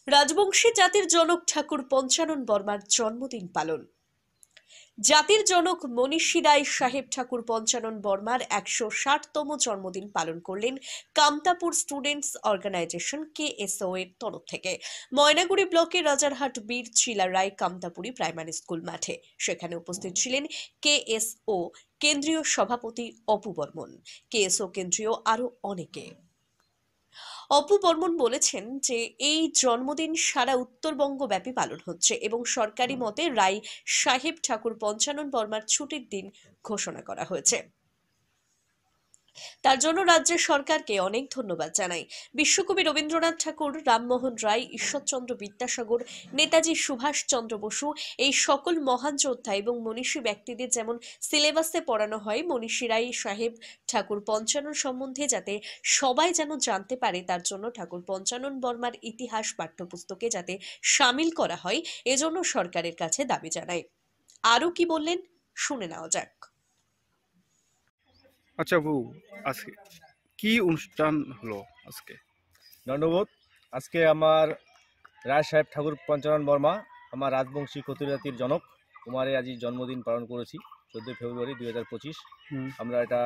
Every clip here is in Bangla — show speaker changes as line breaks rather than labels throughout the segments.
রাজবংশী জাতির জনক ঠাকুর পঞ্চানন বর্মার জন্মদিন পালন। জাতির জনক মনীষী রায় সাহেব ঠাকুর পঞ্চানন বর্মার ১৬০তম জন্মদিন পালন করলেন কামতাপুর স্টুডেন্টস অর্গানাইজেশন KSO এর তরফ থেকে। ময়নাগুড়ি ব্লকের রাজারহাট বীর চিলা রায় কামতাপুরি প্রাইমারি স্কুল মাঠে। সেখানে উপস্থিত ছিলেন KSO কেন্দ্রীয় সভাপতি অপু বর্মন, KSO কেন্দ্রীয় আরো অনেকে। অপু বর্মন বলেছেন যে এই জন্মদিন সারা উত্তরবঙ্গ ব্যাপী পালন হচ্ছে এবং সরকারি মতে রায় সাহেব ঠাকুর পঞ্চানন বর্মার ছুটির দিন ঘোষণা করা হয়েছে। তার জন্য রাজ্যের সরকারকে অনেক ধন্যবাদ জানাই। বিশ্বকবি রবীন্দ্রনাথ ঠাকুর, রামমোহন রায়, ঈশ্বরচন্দ্র বিদ্যাসাগর, নেতাজি সুভাষচন্দ্র বসু এই সকল মহান যোদ্ধা এবং মনীষী ব্যক্তিদের যেমন সিলেবাসে পড়ানো হয়, মনীষী রায় সাহেব ঠাকুর পঞ্চানন সম্বন্ধে যাতে সবাই যেন জানতে পারে, তার জন্য ঠাকুর পঞ্চানন বর্মার ইতিহাস পাঠ্যপুস্তকে যাতে সামিল করা হয়, এজন্য সরকারের কাছে দাবি জানাই। আরও কি বললেন শুনে নেওয়া যাক।
আচ্ছা বউ, আজকে কি অনুষ্ঠান হলো? আজকে
দণ্ডবোধ। আজকে আমার রায় সাহেব ঠাকুর পঞ্চানন বর্মা, আমার রাজবংশী ক্ষত্রিয় জাতির জনক কুমারে আজি জন্মদিন পালন করেছি 14 ফেব্রুয়ারি 2025। আমরা এটা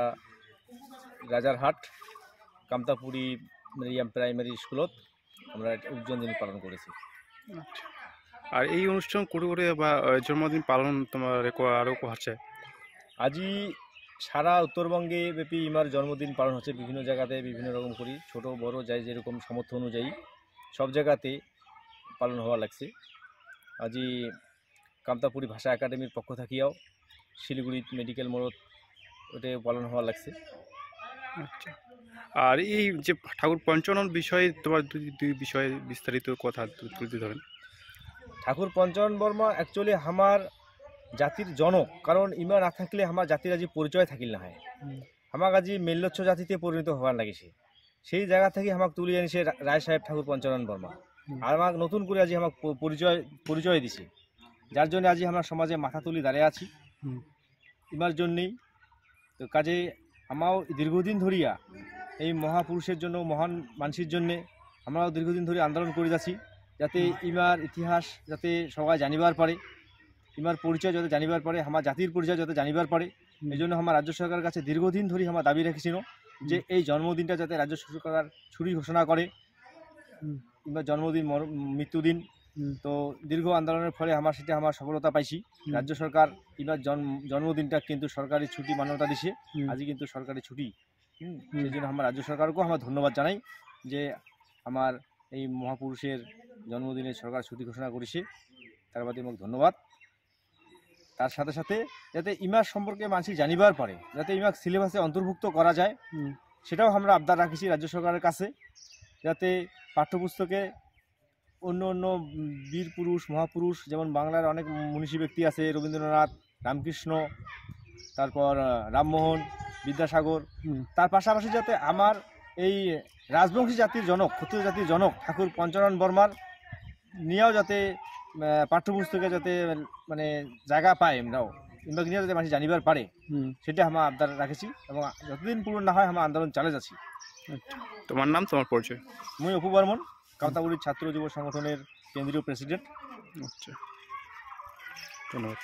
রাজারহাট কামতাপুরি মিডিয়াম প্রাইমারি স্কুলত আমরা জন্মদিন পালন করেছি।
আচ্ছা, আর এই অনুষ্ঠান করে করে বা জন্মদিন পালন তোমার আরও হচ্ছে
আজি সারা উত্তরবঙ্গে ব্যাপী ইমার জন্মদিন পালন হচ্ছে, বিভিন্ন জায়গাতে বিভিন্ন রকম করি, ছোট বড় যাই যেরকম সামর্থ্য অনুযায়ী সব জায়গাতে পালন হওয়া লাগছে। আজি কামতাপুরি ভাষা একাডেমির পক্ষ থাকিয়াও শিলিগুড়ি মেডিকেল মোড়ত ওটা পালন হওয়া লাগছে।
আচ্ছা, আর এই যে ঠাকুর পঞ্চানন বিষয়ে তোমার দুই বিষয়ে বিস্তারিত কথা তুলতে ধরেন।
ঠাকুর পঞ্চানন বর্মা অ্যাকচুয়ালি আমার জাতির জনক, কারণ ইমা না থাকলে আমার জাতির আজি পরিচয় থাকিল না হয়। আমাকে আজি মেল্লচ্ছ জাতিতে পরিণত হওয়ার লাগিছে, সেই জায়গা থেকে আমাকে তুলে আনিছে রায় সাহেব ঠাকুর পঞ্চানন বর্মা, আর আমাকে নতুন করে আজি আমাকে পরিচয় দিছে, যার জন্য আজি আমরা সমাজে মাথা তুলি দাঁড়িয়ে আছি ইমার জন্যেই। তো কাজে আমরাও দীর্ঘদিন ধরিয়া এই মহাপুরুষের জন্য, মহান মানুষের জন্যে আমরাও দীর্ঘদিন ধরে আন্দোলন করে যাচ্ছি, যাতে ইমার ইতিহাস যাতে সবাই জানিবার পারে, ইমার পরিচয় যাতে জানিবার পারে, আমার জাতির পরিচয় যাতে জানিবার পারে। এই জন্য আমার রাজ্য সরকারের কাছে দীর্ঘদিন ধরে আমার দাবি রেখেছিল যে এই জন্মদিনটা যাতে রাজ্য সরকার ছুটি ঘোষণা করে, ইমার জন্মদিন মৃত্যুদিন। তো দীর্ঘ আন্দোলনের ফলে আমার সফলতা পাইছি। রাজ্য সরকার ইমার জন্মদিনটা কিন্তু সরকারি ছুটি মান্যতা দিছে, আজই কিন্তু সরকারি ছুটি। সেই জন্য আমার রাজ্য সরকারকেও আমার ধন্যবাদ জানাই যে আমার এই মহাপুরুষের জন্মদিনে সরকার ছুটি ঘোষণা করেছে, তার বাদে আমাকে ধন্যবাদ। তার সাথে সাথে যাতে ইমার সম্পর্কে মানুষ জানিবার পারে, যাতে ইমাক সিলেবাসে অন্তর্ভুক্ত করা যায়, সেটাও আমরা আবদার রাখেছি রাজ্য সরকারের কাছে, যাতে পাঠ্যপুস্তকে অন্য অন্য বীর পুরুষ মহাপুরুষ, যেমন বাংলার অনেক মনীষী ব্যক্তি আছে, রবীন্দ্রনাথ, রামকৃষ্ণ, তারপর রামমোহন, বিদ্যাসাগর, তার পাশাপাশি যাতে আমার এই রাজবংশী জাতির জনক, ক্ষত্রিয় জাতির জনক ঠাকুর পঞ্চানন বর্মার নিয়েও যাতে পাঠ্যপুস্তকে যাতে মানে জায়গা পায়, আমরাও কিংবা নিয়ে যাতে মানুষ জানিবার পারে, সেটা আমরা আবদার রাখেছি এবং যতদিন পূরণ না হয় আমরা আন্দোলন চালিয়ে যাচ্ছি।
তোমার নাম, তোমার পরিচয়?
মুই অপু বর্মন, কামতাপুরীর ছাত্র যুব সংগঠনের কেন্দ্রীয় প্রেসিডেন্ট।
আচ্ছা, ধন্যবাদ।